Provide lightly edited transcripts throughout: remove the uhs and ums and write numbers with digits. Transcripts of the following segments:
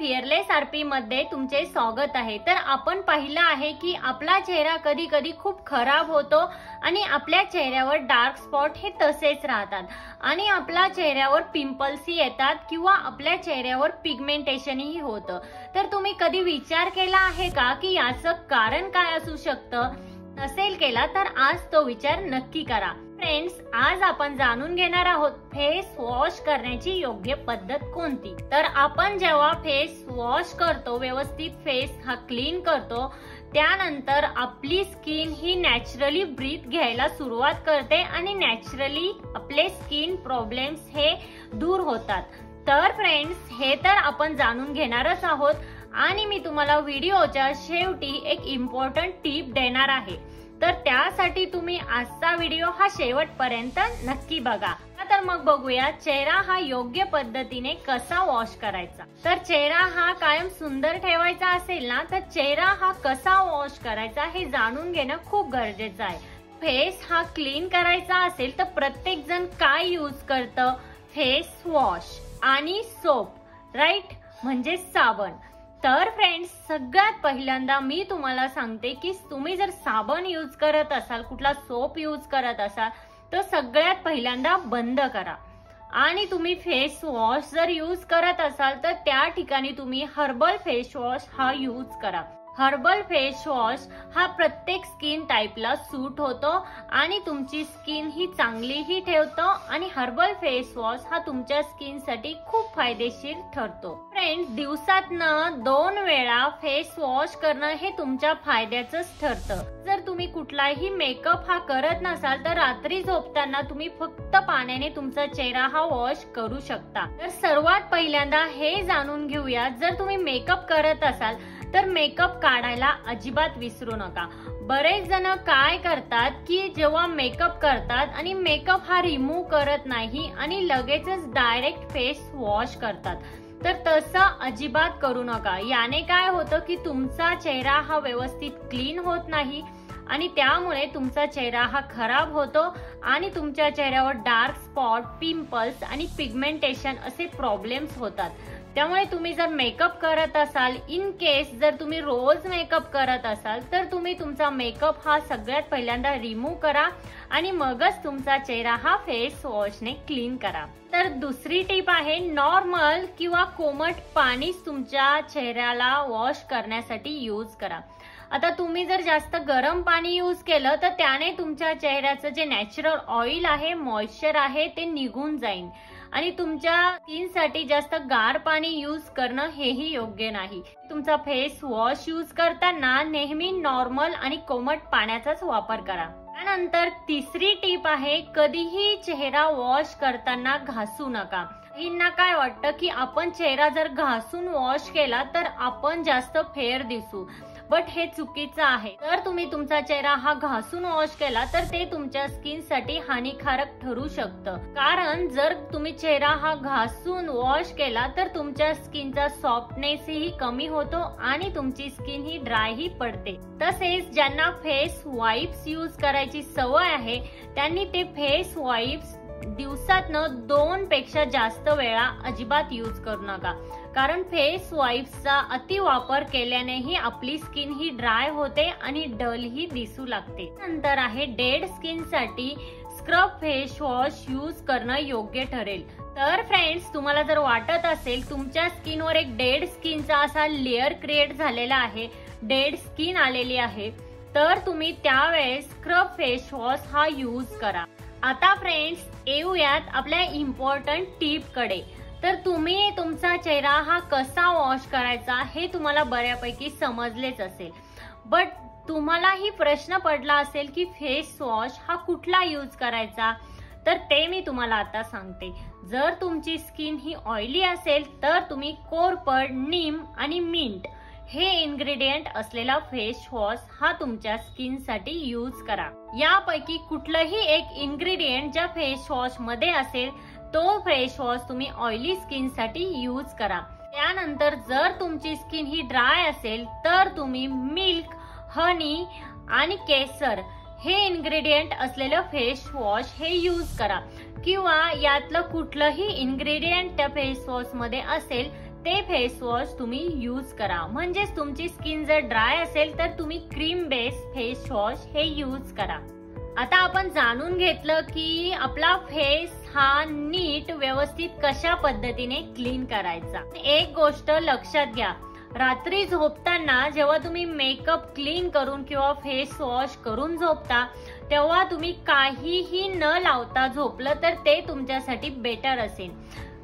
Fearless RP मध्ये तुमचे स्वागत आहे। तर आपण पाहिलं आहे की आपला चेहरा कधी कधी खूप खराब होतो आणि आपल्या चेहऱ्यावर डार्क स्पॉट हे तसेच राहतात आणि आपल्या चेहऱ्यावर पिंपल्स येतात किंवा आपल्या चेहऱ्यावर पिगमेंटेशन ही होतं। तर तुम्ही कधी विचार केला आहे का की याचं कारण काय असू शकतं? नसेल केला तर आज तो विचार नक्की करा। फ्रेंड्स, आज आपण जाणून घेणार आहोत फेस वॉश करण्याची योग्य पद्धत कोणती। तर आपण जेव्हा फेस वॉश करतो, व्यवस्थित फेस हा क्लीन करतो, त्यानंतर आपली स्किन ही नॅचरली ब्रीथ घ्यायला सुरुवात करते आणि नॅचरली आपले स्किन प्रॉब्लेम्स हे दूर होतात। तर फ्रेंड्स, हे तर आपण जाणून घेणारच आहोत आणि मी तुम्हाला व्हिडिओच्या शेवटी एक इम्पॉर्टंट टिप देणार आहे। तर त्यासाठी तुम्ही आजचा व्हिडिओ हा शेवटपर्यंत नक्की बघा। तर मग बघूया चेहरा हा योग्य पद्धतीने कसा वॉश करायचा। तर चेहरा हा कायम सुंदर ठेवायचा असेल ना, तर चेहरा हा कसा वॉश करायचा हे जाणून घेणं खूप गरजेचं आहे। फेस हा क्लीन करायचा असेल तर प्रत्येक जण काय यूज करतं? फेस वॉश आणि सोप, राईट, म्हणजे साबण। तर फ्रेंड्स, सगळ्यात पहिल्यांदा मी तुम्हाला सांगते की तुम्ही जर साबण यूज करत असाल, कुठला सोप यूज करत असाल, तर सगळ्यात पहिल्यांदा बंद करा आणि तुम्ही फेस वॉश जर यूज करत असाल तर त्या ठिकाणी तुम्ही हर्बल फेस वॉश हा यूज करा। हर्बल फेस वॉश हा प्रत्येक स्किन टाइपला सूट होतो आणि तुमची स्किन ही चांगलीही ठेवतो आणि हर्बल फेस वॉश हा तुमच्या स्किन साठी खूप फायदेशीर ठरतो। फ्रेंड्स, दिवसातनं 2 वेळा फेस वॉश करणं हे तुमच्या फायद्याचंच ठरतं। जर तुम्ही कुठलाही मेकअप हा करत नसाल तर रात्री झोपताना तुम्ही फक्त पाण्याने तुमचा चेहरा हा वॉश करू शकता। तर सर्वात पहिल्यांदा हे जाणून घेऊया, जर तुम्ही मेकअप करत असाल तर मेकअप काढायला अजिबात विसरू नका। बरेच जण काय करतात की जेव्हा मेकअप करतात आणि मेकअप हा रिमूव्ह करत नाही आणि लगेचच डायरेक्ट फेस वॉश करतात। तर तसं अजिबात करू नका। याने काय होतं की तुमचा चेहरा हा व्यवस्थित क्लीन होत नाही आणि त्यामुळे तुमचा चेहरा हा खराब होतो आणि तुमच्या चेहऱ्यावर डार्क स्पॉट, पिंपल्स आणि पिगमेंटेशन असे प्रॉब्लेम्स होतात। त्यामुळे तुम्ही जर मेकअप करत असाल, इन केस जर तुम्ही रोज मेकअप करत असाल, तर तुम्ही तुमचा मेकअप हा सगळ्यात पहिल्यांदा रिमूव्ह करा आणि मगच तुमचा चेहरा हा फेस वॉशने क्लीन करा। तर दुसरी टिप आहे, नॉर्मल किंवा कोमट पाणीच तुमच्या चेहऱ्याला वॉश करण्यासाठी यूज करा। आता तुम्ही जर जास्त गरम पाणी यूज केलं तर त्याने तुमच्या चेहऱ्याचं जे नॅचरल ऑइल आहे, मॉइश्चर आहे, ते निघून जाईल आणि तुमच्या स्किन साठी जास्त गार पाणी यूज करणं हेही योग्य नाही। तुमचा फेस वॉश यूज करताना नेहमी नॉर्मल आणि कोमट पाण्याचाच वापर करा। त्यानंतर तिसरी टिप आहे, कधीही चेहरा वॉश करताना घासू नका। काहींना काय वाटतं की आपण चेहरा जर घासून वॉश केला तर आपण जास्त फेअर दिसू, बट हे चुकीचं आहे। जर तुम्ही तुमचा चेहरा हा घासून वॉश केला तर ते तुमच्या स्किन साठी हानिकारक ठरू शकतं, कारण जर तुम्ही चेहरा हा घासून वॉश केला तर तुमच्या स्किनचा सॉफ्टनेस ही कमी होतो आणि तुमची स्किन ही ड्राय ही पडते। तसेच ज्यांना फेस वाइप्स यूज करायची सवय आहे त्यांनी ते फेस वाइप्स दिवसातनं 2 पेक्षा जास्त वेळा अजिबात यूज करू नका, कारण फेस वाइप्सचा अति वापर केल्यानेही आपली स्किन ही ड्राय होते आणि डल ही दिसू लागते। नंतर आहे डेड स्किन साठी स्क्रब फेस वॉश यूज करणं योग्य ठरेल। तर फ्रेंड्स, तुम्हाला जर वाटत असेल तुमच्या स्किनवर एक डेड स्किनचा असा लेअर क्रिएट झालेला आहे, डेड स्किन आलेली आहे, तर तुम्ही त्यावेळेस स्क्रब फेस वॉश हा यूज करा। आता फ्रेंड्स, येऊयात आपल्या इम्पॉर्टंट टिप कडे। तर तुम्ही तुमचा चेहरा हा कसा वॉश करायचा हे तुम्हाला बऱ्यापैकी समजलेच असेल, बट तुम्हालाही प्रश्न पडला असेल की फेस वॉश हा कुठला यूज करायचा, तर ते मी तुम्हाला आता सांगते। जर तुमची स्किन ही ऑइली असेल तर तुम्ही कोरफड, नीम आणि मिंट हे इन्ग्रेडियंट असलेला फेस वॉश हा तुमच्या स्किन साठी यूज करा। यापैकी कुठलंही एक इन्ग्रेडियंट ज्या फेस वॉश मध्ये असेल तो फेस वॉश तुम्ही ऑइली स्किन साठी यूज करा। त्यानंतर जर तुमची स्किन ही ड्राय असेल तर तुम्ही मिल्क, हनी आणि केसर हे इन्ग्रेडियंट असलेलं फेस वॉश हे यूज करा, किंवा यातलं कुठलंही इन्ग्रेडियंट त्या फेस वॉश मध्ये असेल ते फेस वॉश तुम्ही यूज करा. म्हणजेच तुमची स्किन जर ड्राय असेल तर तुम्ही क्रीम बेस फेस वॉश हे यूज करा. आता आपण जाणून घेतलं की आपला फेस हा नीट व्यवस्थित कशा पद्धतीने क्लीन करायचा. एक गोष्ट लक्षात घ्या, रात्री झोपताना जेव्हा तुम्ही मेकअप क्लीन करून किंवा फेस वॉश करून झोपता तेव्हा तुम्ही काहीही न लावता झोपलं तर ते तुमच्यासाठी बेटर असेल.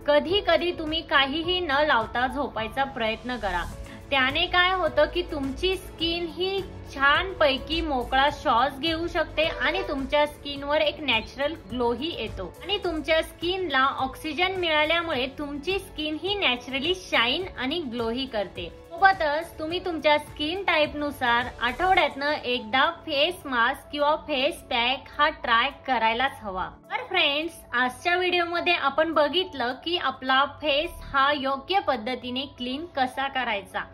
कधी कधी तुम्ही काहीही न लावता झोपायचा प्रयत्न करा. त्याने काय होतं की तुमची स्किन ही छान पैकी मोकळा श्वास घेऊ शकते आणि तुमच्या स्किनवर एक नॅचरल ग्लो ही येतो आणि तुमच्या स्किनला ऑक्सिजन मिळाल्यामुळे तुमची स्किन ही नॅचरली शाईन आणि ग्लो ही करते. सोबतच तुम्ही तुमच्या स्किन टाईप नुसार आठवड्यातनं एकदा फेस मास्क किंवा फेस पॅक हा ट्राय करायलाच हवा. तर फ्रेंड्स, आजच्या व्हिडिओमध्ये आपण बघितलं की आपला फेस हा योग्य पद्धतीने क्लीन कसा करायचा.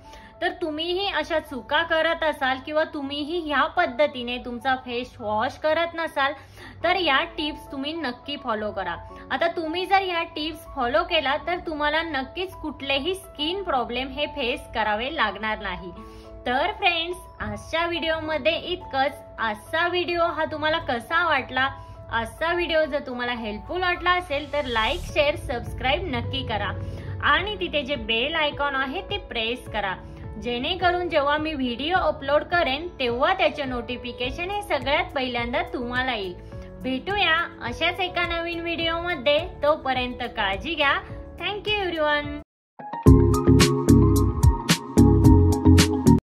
तर तुम्हीही अशा चुका करत असाल किंवा तुम्हीही ह्या पद्धतीने तुमचा फेस वॉश करत नसाल तर या टिप्स तुम्ही नक्की फॉलो करा. आता तुम्ही जर या टिप्स फॉलो केला तर तुम्हाला नक्कीच कुठलेही स्किन प्रॉब्लेम हे फेस करावे लागणार नाही. तर फ्रेंड्स, आजच्या व्हिडिओमध्ये इतकंच. आजचा व्हिडिओ हा तुम्हाला कसा वाटला? आजचा व्हिडिओ जर तुम्हाला हेल्पफुल वाटला असेल तर लाईक, शेअर, सबस्क्राईब नक्की करा आणि तिथे जे बेल आयकॉन आहे ते प्रेस करा, जेणेकरून जेव्हा मी व्हिडिओ अपलोड करेन तेव्हा त्याचे नोटिफिकेशन हे सगळ्यात पहिल्यांदा तुम्हाला येईल. भेटूया अशाच एका नवीन व्हिडिओमध्ये. तोपर्यंत काळजी घ्या. Thank you everyone.